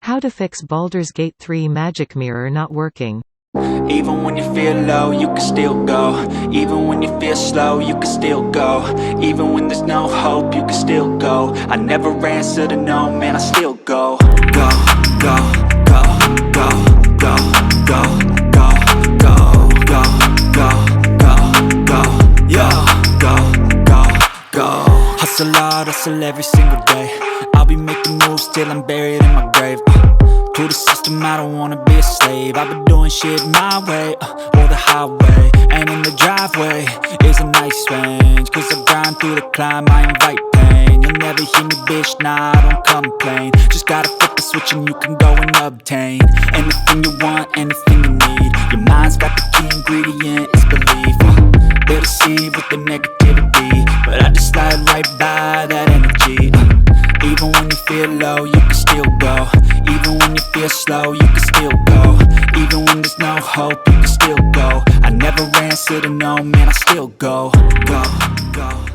How to fix Baldur's Gate 3 magic mirror not working. Even when you feel low, you can still go. Even when you feel slow, you can still go. Even when there's no hope, you can still go. I never answer to no, man, I still go. Go, go, go, go, go, go, go, go, go, go, go, go, yeah, go, go, go. Hustle hard, hustle every single day. I'll be making moves till I'm buried in my grave. To the system, I don't wanna be a slave. I've been doing shit my way, or the highway. And in the driveway is a nice range, cause I grind through the climb, I invite pain. You'll never hear me, bitch, nah, I don't complain. Just gotta flip the switch and you can go and obtain anything you want, anything you need. Your mind's got the key ingredient, it's belief. They'll deceive with the negativity, but I just slide right by that energy. Even when you feel low, you can still go. Even when you feel slow, you can still go. Even when there's no hope, you can still go. I never answer to no, man, I still go. Go, go.